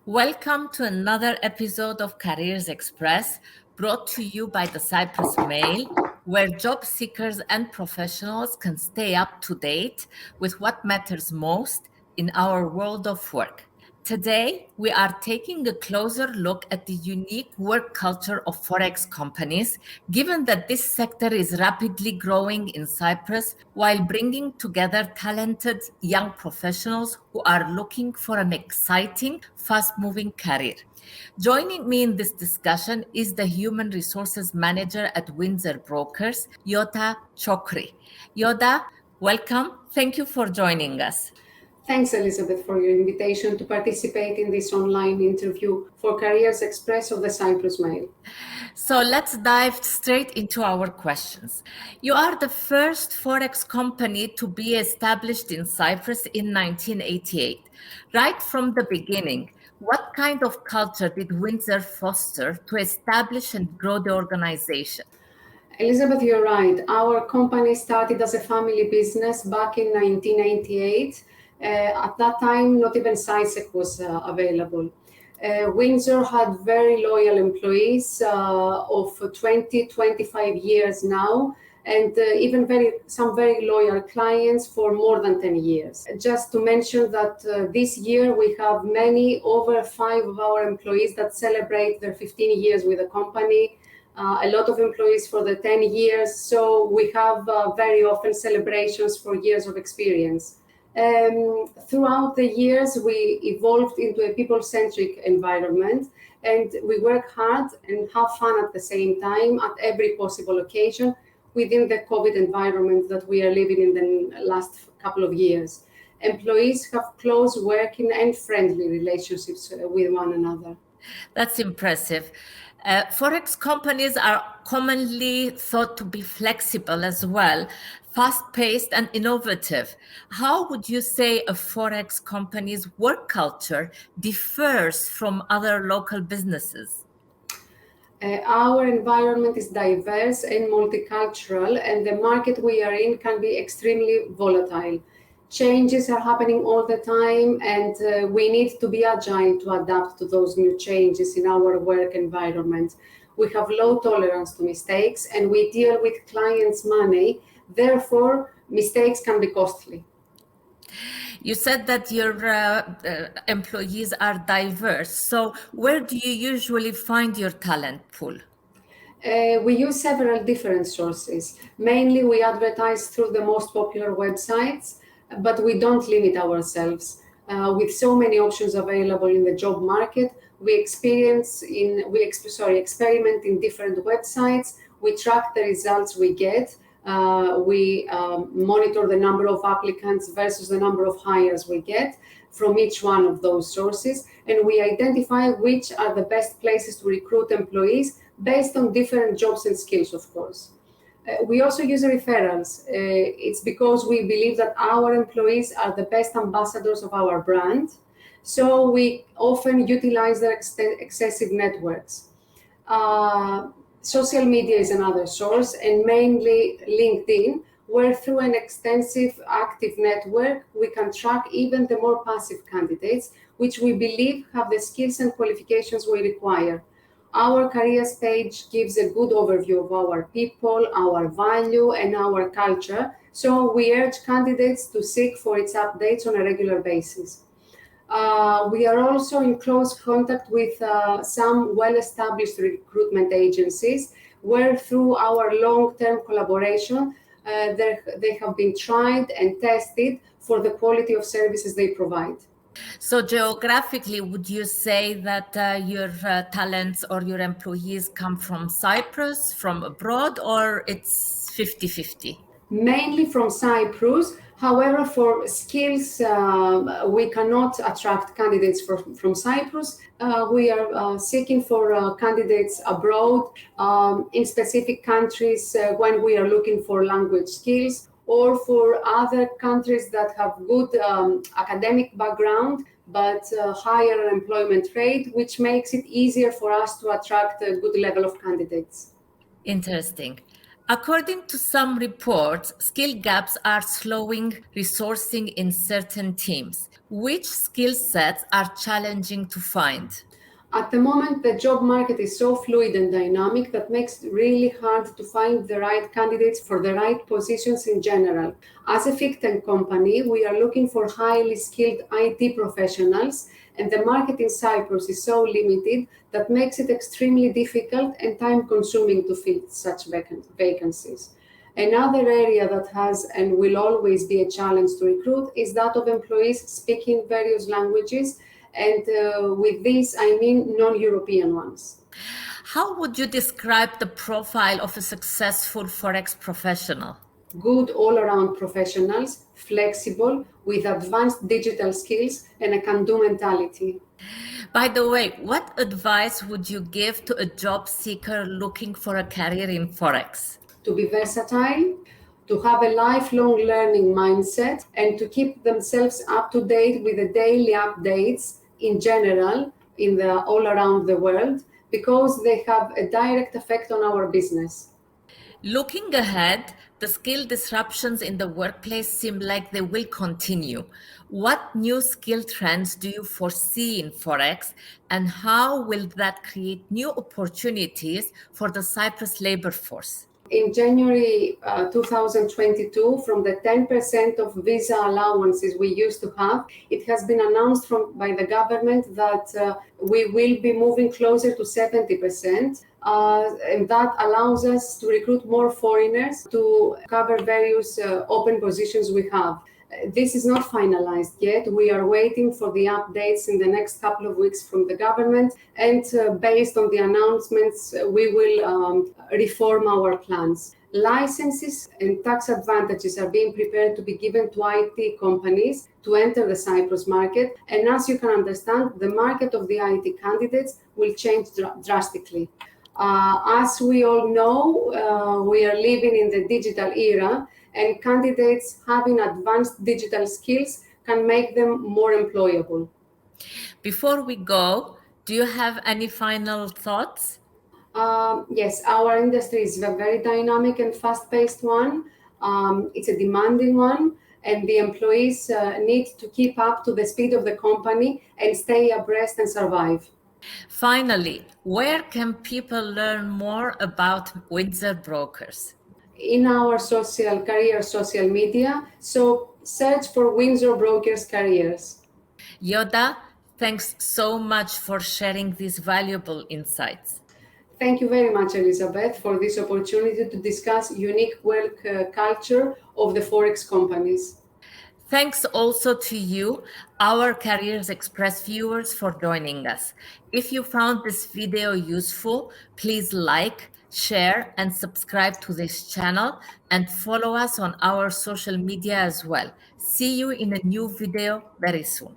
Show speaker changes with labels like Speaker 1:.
Speaker 1: Welcome to another episode of Careers Express, brought to you by the Cyprus Mail, where job seekers and professionals can stay up to date with what matters most in our world of work. Today, we are taking a closer look at the unique work culture of Forex companies, given that this sector is rapidly growing in Cyprus while bringing together talented young professionals who are looking for an exciting, fast moving career. Joining me in this discussion is the Human Resources Manager at Windsor Brokers, Yoda Chokri. Yoda, welcome. Thank you for joining us.
Speaker 2: Thanks, Elizabeth, for your invitation to participate in this online interview for Careers Express of the Cyprus Mail.
Speaker 1: So let's dive straight into our questions. You are the first Forex company to be established in Cyprus in 1988. Right from the beginning, what kind of culture did Windsor foster to establish and grow the organization?
Speaker 2: Elizabeth, you're right. Our company started as a family business back in 1998. At that time, not even SciSec was available. Windsor had very loyal employees of 20, 25 years now, and even some very loyal clients for more than 10 years. Just to mention that this year we have over 5 of our employees that celebrate their 15 years with the company. A lot of employees for the 10 years, so we have very often celebrations for years of experience. Throughout the years, we evolved into a people-centric environment, and we work hard and have fun at the same time at every possible occasion within the COVID environment that we are living in the last couple of years. Employees have close working and friendly relationships with one another.
Speaker 1: That's impressive. Forex companies are commonly thought to be flexible as well, fast-paced and innovative. How would you say a Forex company's work culture differs from other local businesses?
Speaker 2: Our environment is diverse and multicultural, and the market we are in can be extremely volatile. Changes are happening all the time, and we need to be agile to adapt to those new changes in our work environment. We have low tolerance to mistakes, and we deal with clients' money. Therefore, mistakes can be costly.
Speaker 1: You said that your employees are diverse. So where do you usually find your talent pool?
Speaker 2: We use several different sources. Mainly, we advertise through the most popular websites, but we don't limit ourselves. With so many options available in the job market, we experiment in different websites. We track the results we get. We monitor the number of applicants versus the number of hires we get from each one of those sources, and we identify which are the best places to recruit employees based on different jobs and skills, of course. We also use referrals. It's because we believe that our employees are the best ambassadors of our brand, so we often utilize their excessive networks. Social media is another source, and mainly LinkedIn, where through an extensive active network, we can track even the more passive candidates, which we believe have the skills and qualifications we require. Our careers page gives a good overview of our people, our value, and our culture, so we urge candidates to seek for its updates on a regular basis. We are also in close contact with some well-established recruitment agencies, where through our long-term collaboration, they have been tried and tested for the quality of services they provide.
Speaker 1: So geographically, would you say that your talents or your employees come from Cyprus, from abroad, or it's 50-50?
Speaker 2: Mainly from Cyprus. However, for skills, we cannot attract candidates from Cyprus. We are seeking for candidates abroad, in specific countries when we are looking for language skills, or for other countries that have good academic background but higher employment rate, which makes it easier for us to attract a good level of candidates.
Speaker 1: Interesting. According to some reports, skill gaps are slowing resourcing in certain teams. Which skill sets are challenging to find?
Speaker 2: At the moment, the job market is so fluid and dynamic that makes it really hard to find the right candidates for the right positions in general. As a FICTEN company, we are looking for highly skilled IT professionals, and the market in Cyprus is so limited that makes it extremely difficult and time-consuming to fill such vacancies. Another area that has and will always be a challenge to recruit is that of employees speaking various languages, and with this I mean non-European ones.
Speaker 1: How would you describe the profile of a successful Forex professional?
Speaker 2: Good all-around professionals, flexible, with advanced digital skills and a can-do mentality.
Speaker 1: By the way, what advice would you give to a job seeker looking for a career in Forex?
Speaker 2: To be versatile, to have a lifelong learning mindset, and to keep themselves up to date with the daily updates in general all around the world, because they have a direct effect on our business.
Speaker 1: Looking ahead, the skill disruptions in the workplace seem like they will continue. What new skill trends do you foresee in Forex, and how will that create new opportunities for the Cyprus labor force?
Speaker 2: In January 2022, from the 10% of visa allowances we used to have, it has been announced by the government that we will be moving closer to 70%. And that allows us to recruit more foreigners to cover various open positions we have. This is not finalized yet. We are waiting for the updates in the next couple of weeks from the government, and based on the announcements, we will reform our plans. Licenses and tax advantages are being prepared to be given to IT companies to enter the Cyprus market, and as you can understand, the market of the IT candidates will change drastically. As we all know, we are living in the digital era, and candidates having advanced digital skills can make them more employable.
Speaker 1: Before we go, do you have any final thoughts?
Speaker 2: Yes, our industry is a very dynamic and fast-paced one. It's a demanding one, and the employees need to keep up to the speed of the company and stay abreast and survive.
Speaker 1: Finally, where can people learn more about Windsor Brokers?
Speaker 2: In our social media, so search for Windsor Brokers Careers.
Speaker 1: Yoda, thanks so much for sharing these valuable insights.
Speaker 2: Thank you very much, Elizabeth, for this opportunity to discuss unique work culture of the Forex companies.
Speaker 1: Thanks also to you, our Careers Express viewers, for joining us. If you found this video useful, please like, share, and subscribe to this channel, and follow us on our social media as well. See you in a new video very soon.